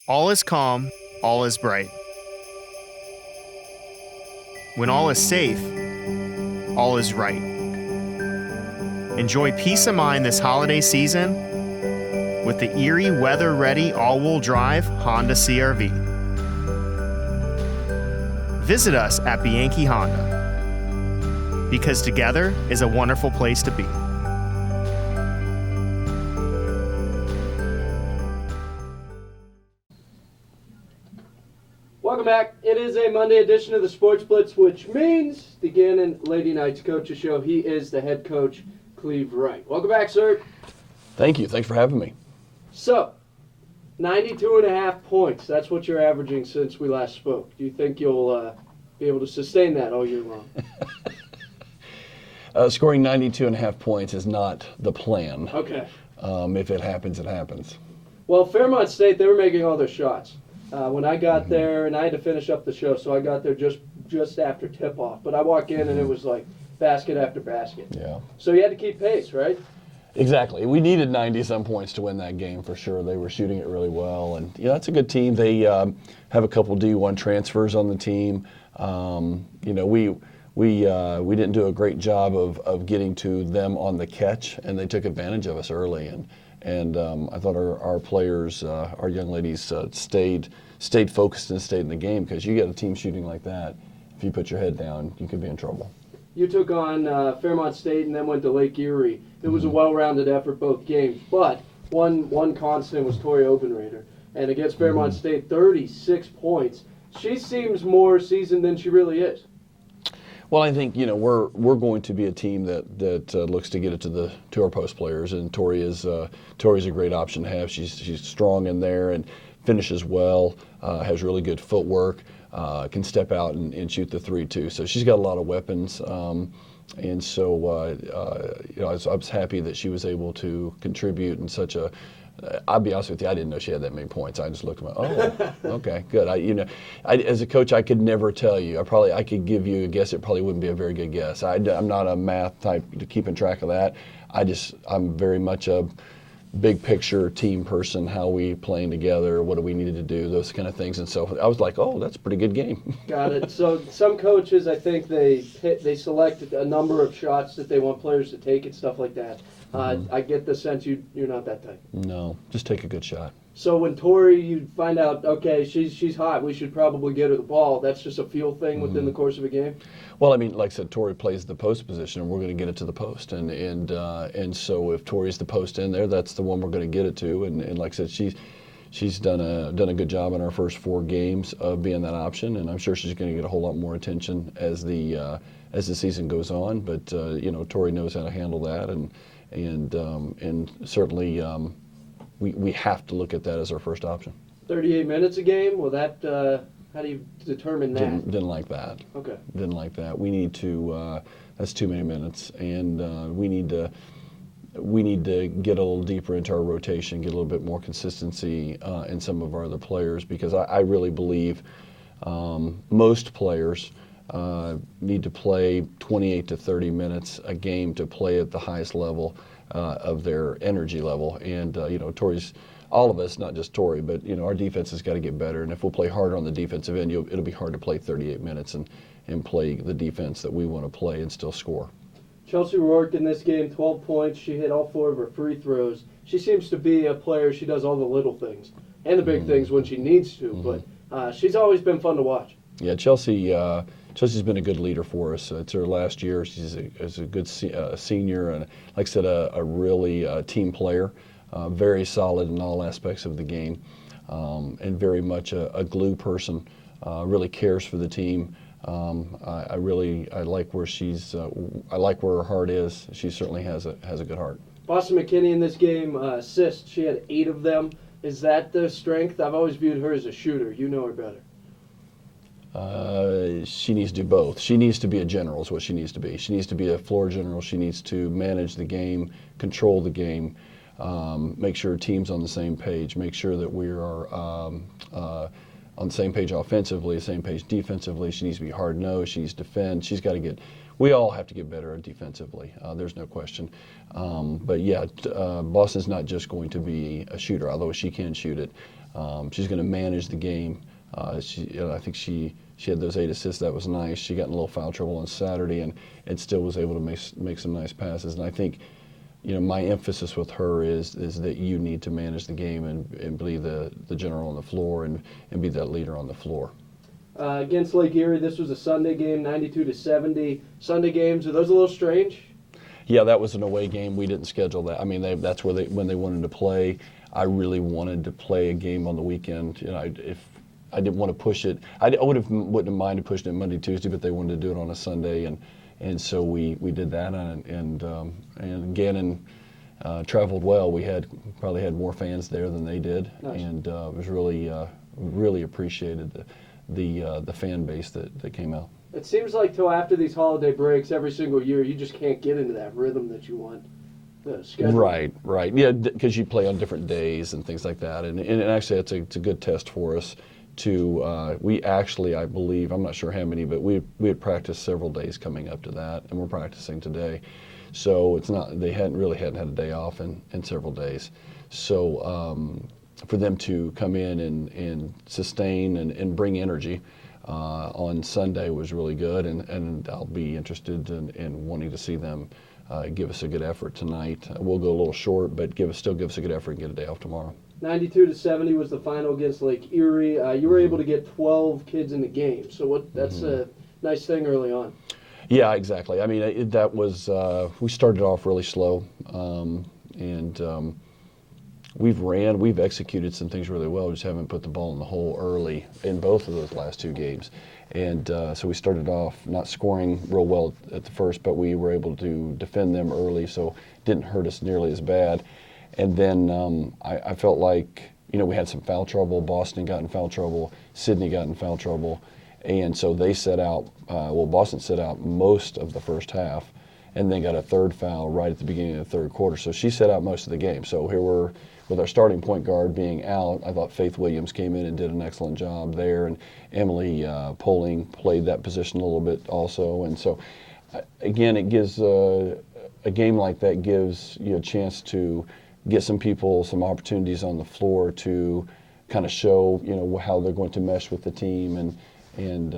All is calm, all is bright. When all is safe, all is right. Enjoy peace of mind this holiday season with the Erie weather-ready all-wheel drive Honda CR-V. Visit us at Bianchi Honda, because together is a wonderful place to be. Welcome back. It is a Monday edition of the Sports Blitz, which means the Gannon Lady Knights Coaches Show. He is the head coach, Cleve Wright. Welcome back, sir. Thank you. Thanks for having me. So, 92.5 points. That's what you're averaging since we last spoke. Do you think you'll be able to sustain that all year long? Scoring 92.5 points is not the plan. Okay. If it happens, it happens. Well, Fairmont State, they were making all their shots. When I got there, and I had to finish up the show, so I got there just after tip-off. But I walk in, and it was like basket after basket. Yeah. So you had to keep pace, right? Exactly. We needed 90-some points to win that game for sure. They were shooting it really well, and that's a good team. They have a couple D1 transfers on the team. We didn't do a great job of getting to them on the catch, and they took advantage of us early. And I thought our players, our young ladies, stayed focused and stayed in the game, because you get a team shooting like that, if you put your head down, you could be in trouble. You took on Fairmont State and then went to Lake Erie. It was a well-rounded effort both games, but one constant was Tori Obenrader. And against Fairmont State, 36 points. She seems more seasoned than she really is. Well, I think we're going to be a team that looks to get it to our post players, and Tori's a great option to have. She's strong in there and finishes well, has really good footwork, can step out and shoot the three too. So she's got a lot of weapons, and so I was happy that she was able to contribute in such a. I'll be honest with you, I didn't know she had that many points. I just looked at okay, good. As a coach, I could never tell you. I could give you a guess. It probably wouldn't be a very good guess. I'm not a math type to keeping track of that. I'm very much a big picture team person. How we playing together? What do we needed to do? Those kind of things. And so I was like, oh, that's a pretty good game. Got it. So some coaches, I think they select a number of shots that they want players to take and stuff like that. I get the sense you're not that type. No, just take a good shot. So when Tori, you find out, okay, she's hot, we should probably get her the ball. That's just a feel thing within the course of a game. Well, I mean, like I said, Tori plays the post position, and we're going to get it to the post. And so if Tori's the post in there, that's the one we're going to get it to. And like I said, she's done a good job in our first 4 games of being that option, and I'm sure she's going to get a whole lot more attention as the season goes on. But Tori knows how to handle that, and certainly we have to look at that as our first option. 38 minutes a game? Well, that how do you determine that? Didn't like that. Okay. Didn't like that. We need to. That's too many minutes, and we need to get a little deeper into our rotation, get a little bit more consistency in some of our other players, because I really believe most players need to play 28 to 30 minutes a game to play at the highest level of their energy level. And Tori's, all of us, not just Tori, but our defense has got to get better. And if we'll play harder on the defensive end, it'll be hard to play 38 minutes and play the defense that we want to play and still score. Chelsea Rourke in this game, 12 points. She hit all 4 of her free throws. She seems to be a player. She does all the little things and the big things when she needs to. But she's always been fun to watch. Yeah, Chelsea's been a good leader for us. It's her last year. She's a good senior, and like I said, a really team player, very solid in all aspects of the game, and very much a glue person. Really cares for the team. I like where I like where her heart is. She certainly has a good heart. Boston McKinney in this game, assists. She had 8 of them. Is that the strength? I've always viewed her as a shooter. You know her better. She needs to do both. She needs to be a general is what she needs to be. She needs to be a floor general. She needs to manage the game, control the game, make sure her team's on the same page, make sure that we are on the same page offensively, the same page defensively. She needs to be hard-nosed. She needs to defend. We all have to get better defensively. There's no question. But yeah, Boston's not just going to be a shooter, although she can shoot it. She's going to manage the game. I think she had those 8 assists. That was nice. She got in a little foul trouble on Saturday and still was able to make some nice passes. And I think, my emphasis with her is that you need to manage the game and be the general on the floor and be that leader on the floor. Against Lake Erie, this was a Sunday game, 92-70. Sunday games, are those a little strange? Yeah, that was an away game. We didn't schedule that. I mean, that's when they wanted to play. I really wanted to play a game on the weekend. If I didn't want to push it, wouldn't have minded pushing it Monday, Tuesday, but they wanted to do it on a Sunday, and so we did that. And Gannon traveled well. We probably had more fans there than they did, nice. And it was really appreciated the fan base that came out. It seems like till after these holiday breaks, every single year, you just can't get into that rhythm that you want. Right. Yeah, because you play on different days and things like that. And actually, it's a good test for us to, we actually, I believe, I'm not sure how many, but we had practiced several days coming up to that, and we're practicing today. So it's not, they hadn't had a day off in several days. So for them to come in and sustain and bring energy on Sunday was really good, and I'll be interested in wanting to see them give us a good effort tonight. We'll go a little short, but still give us a good effort and get a day off tomorrow. 92-70 was the final against Lake Erie. You were able to get 12 kids in the game, so that's a nice thing early on. Yeah, exactly. I mean, that was we started off really slow, and we've executed some things really well. We just haven't put the ball in the hole early in both of those last 2 games. And so we started off not scoring real well at the first, but we were able to defend them early, so it didn't hurt us nearly as bad. And then I felt like, we had some foul trouble. Boston got in foul trouble. Sydney got in foul trouble. And so they set out, Boston set out most of the first half and then got a 3rd foul right at the beginning of the 3rd quarter. So she set out most of the game. So here we're, with our starting point guard being out, I thought Faith Williams came in and did an excellent job there, and Emily Poling played that position a little bit also. And so, again, it gives a game like that gives you a chance to get some people some opportunities on the floor to kind of show how they're going to mesh with the team and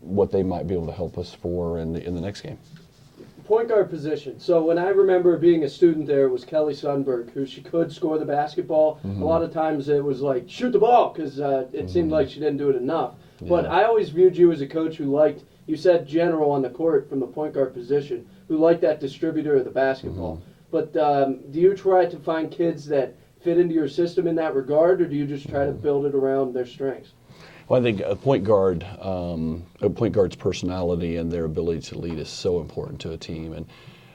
what they might be able to help us for in the next game. Point guard position. So when I remember being a student there, it was Kelly Sundberg, who she could score the basketball. A lot of times it was like, shoot the ball, because it seemed like she didn't do it enough. Yeah. But I always viewed you as a coach who liked, you said general on the court from the point guard position, who liked that distributor of the basketball. But do you try to find kids that fit into your system in that regard, or do you just try to build it around their strengths? Well, I think a point guard's personality and their ability to lead is so important to a team. And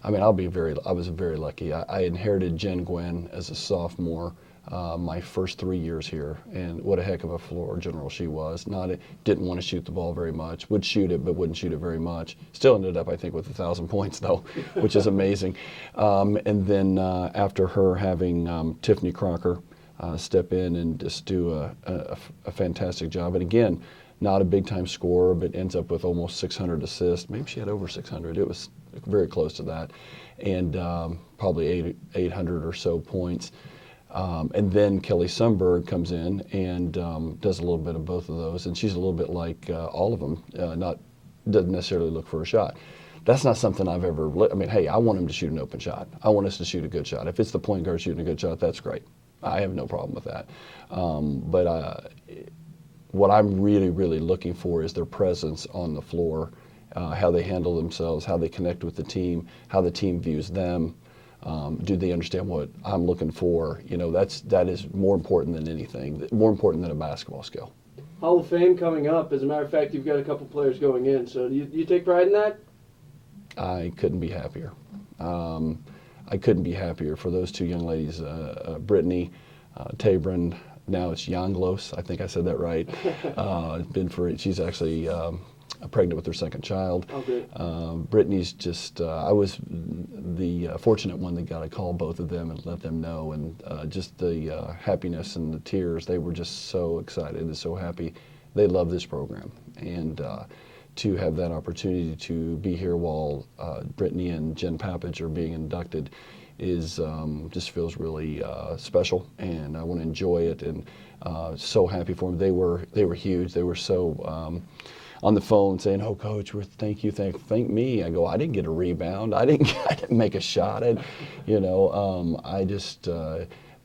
I mean, I was very lucky. I inherited Jen Gwen as a sophomore my first 3 years here, and what a heck of a floor general she was. Didn't want to shoot the ball very much. Would shoot it, but wouldn't shoot it very much. Still ended up, I think, with 1,000 points though, which is amazing. And then after her, having Tiffany Crocker step in and just do a fantastic job. And again, not a big-time scorer, but ends up with almost 600 assists. Maybe she had over 600. It was very close to that. And probably 800 or so points. And then Kelly Sundberg comes in and does a little bit of both of those. And she's a little bit like all of them, doesn't necessarily look for a shot. That's not something I've ever, hey, I want him to shoot an open shot. I want us to shoot a good shot. If it's the point guard shooting a good shot, that's great. I have no problem with that. But what I'm really, really looking for is their presence on the floor, how they handle themselves, how they connect with the team, how the team views them. Do they understand what I'm looking for? That is more important than anything, more important than a basketball skill. Hall of Fame coming up. As a matter of fact, you've got a couple players going in. So do you take pride in that? I couldn't be happier. I couldn't be happier for those 2 young ladies, Brittany Tabron. Now it's Yanglos. I think I said that right. She's actually pregnant with her 2nd child. Oh, good. Brittany's just, I was the fortunate one that got to call both of them and let them know, and just the happiness and the tears. They were just so excited and so happy. They love this program, and to have that opportunity to be here while Brittany and Jen Papage are being inducted is just feels really special, and I want to enjoy it. And so happy for them. They were huge. They were so on the phone saying, "Oh, Coach, thank you, thank me." I go, "I didn't get a rebound. I didn't make a shot." I just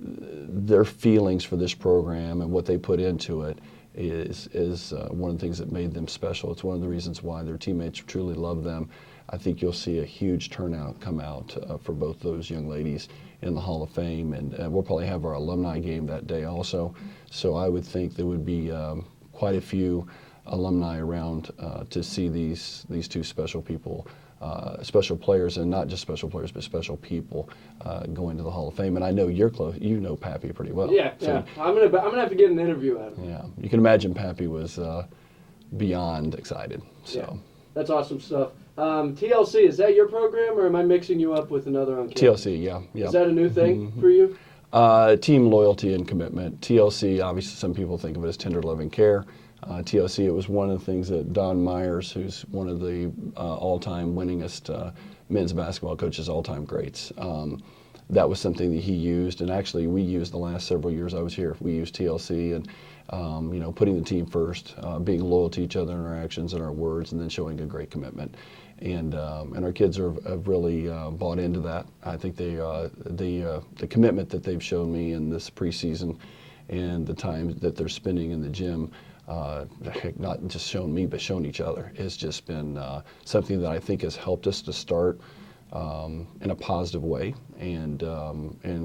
their feelings for this program and what they put into it is one of the things that made them special. It's one of the reasons why their teammates truly love them. I think you'll see a huge turnout come out for both those young ladies in the Hall of Fame, and we'll probably have our alumni game that day also. So I would think there would be quite a few alumni around to see these two special people, special players, and not just special players, but special people go into the Hall of Fame. And I know you're close. You know Pappy pretty well. Yeah, So, yeah. I'm gonna have to get an interview out of him. yeah, you can imagine Pappy was beyond excited. So. Yeah. That's awesome stuff. TLC, is that your program, or am I mixing you up with another on campus? TLC, yeah. Is that a new thing for you? Team loyalty and commitment. TLC, obviously some people think of it as tender loving care. TLC, it was one of the things that Don Myers, who's one of the all-time winningest men's basketball coaches, all-time greats, that was something that he used, and actually we used the last several years I was here. We used TLC and putting the team first, being loyal to each other in our actions and our words, and then showing a great commitment. And our kids have really bought into that. I think the commitment that they've shown me in this preseason and the time that they're spending in the gym, not just shown me but shown each other, has just been something that I think has helped us to start in a positive way, and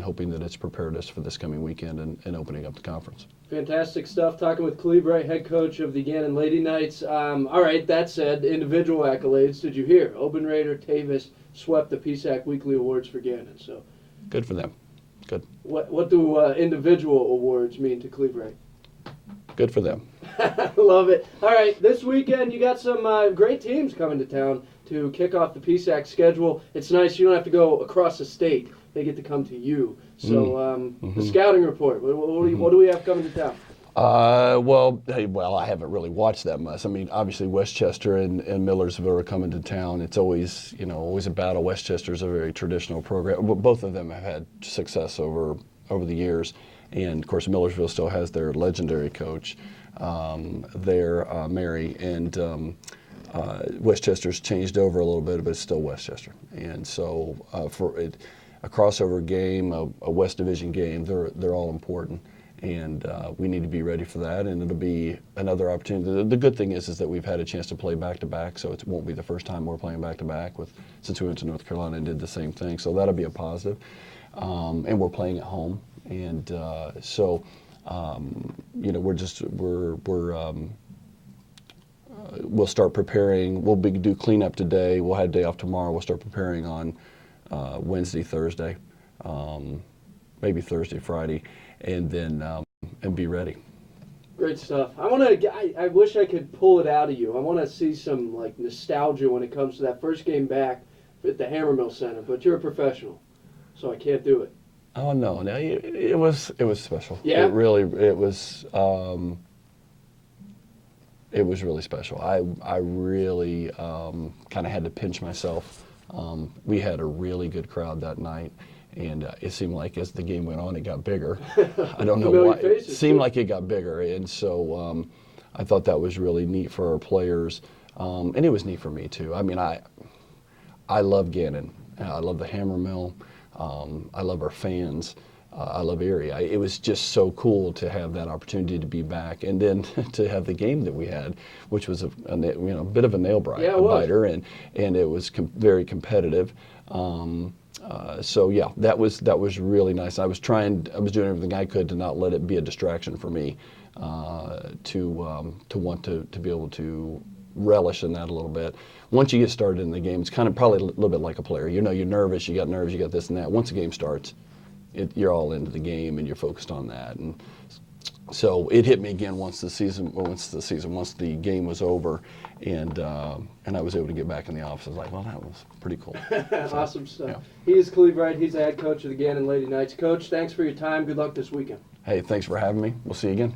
hoping that it's prepared us for this coming weekend and opening up the conference. Fantastic stuff. Talking with Cleve Wright, head coach of the Gannon Lady Knights. All right, that said, individual accolades. Did you hear? Open Raider Tavis swept the PSAC Weekly Awards for Gannon. So, good for them. Good. What do individual awards mean to Cleve Wright? Good for them. Love it. All right, this weekend you got some great teams coming to town to kick off the PSAC schedule. It's nice you don't have to go across the state. They get to come to you. So the scouting report, what do we have coming to town? Well, I haven't really watched that much. I mean, obviously Westchester and Millersville are coming to town. It's always a battle. Westchester's a very traditional program. Both of them have had success over the years. And of course, Millersville still has their legendary coach, Mary, and Westchester's changed over a little bit, but it's still Westchester. And so for a crossover game, a West Division game, they're all important, and we need to be ready for that. And it'll be another opportunity. The good thing is that we've had a chance to play back to back, so it won't be the first time we're playing back to back. Since we went to North Carolina and did the same thing, so that'll be a positive. And we're playing at home. And we'll start preparing. We'll do cleanup today. We'll have a day off tomorrow. We'll start preparing on Wednesday, Thursday, maybe Thursday, Friday, and then and be ready. Great stuff. I wish I could pull it out of you. I want to see some nostalgia when it comes to that first game back at the Hammermill Center. But you're a professional, so I can't do it. Oh no! It was special. Yeah. It was really special. I really kind of had to pinch myself. We had a really good crowd that night, and it seemed like as the game went on, it got bigger. I don't know why. It seemed like it got bigger, and so I thought that was really neat for our players, and it was neat for me too. I mean, I love Gannon. I love the Hammermill. I love our fans. I love Erie. It was just so cool to have that opportunity to be back, and then to have the game that we had, which was a bit of a nail biter, and it was very competitive. So yeah, that was really nice. I was doing everything I could to not let it be a distraction for me, to want to be able to relish in that a little bit. Once you get started in the game, it's kind of probably a little bit like a player. You're nervous, you got nerves, you got this and that. Once the game starts, you're all into the game and you're focused on that. And so it hit me again once the game was over, and I was able to get back in the office. I was like, well, that was pretty cool. Awesome stuff. Yeah. He is Cleve Wright. He's the head coach of the Gannon Lady Knights. Coach, thanks for your time. Good luck this weekend. Hey, thanks for having me. We'll see you again.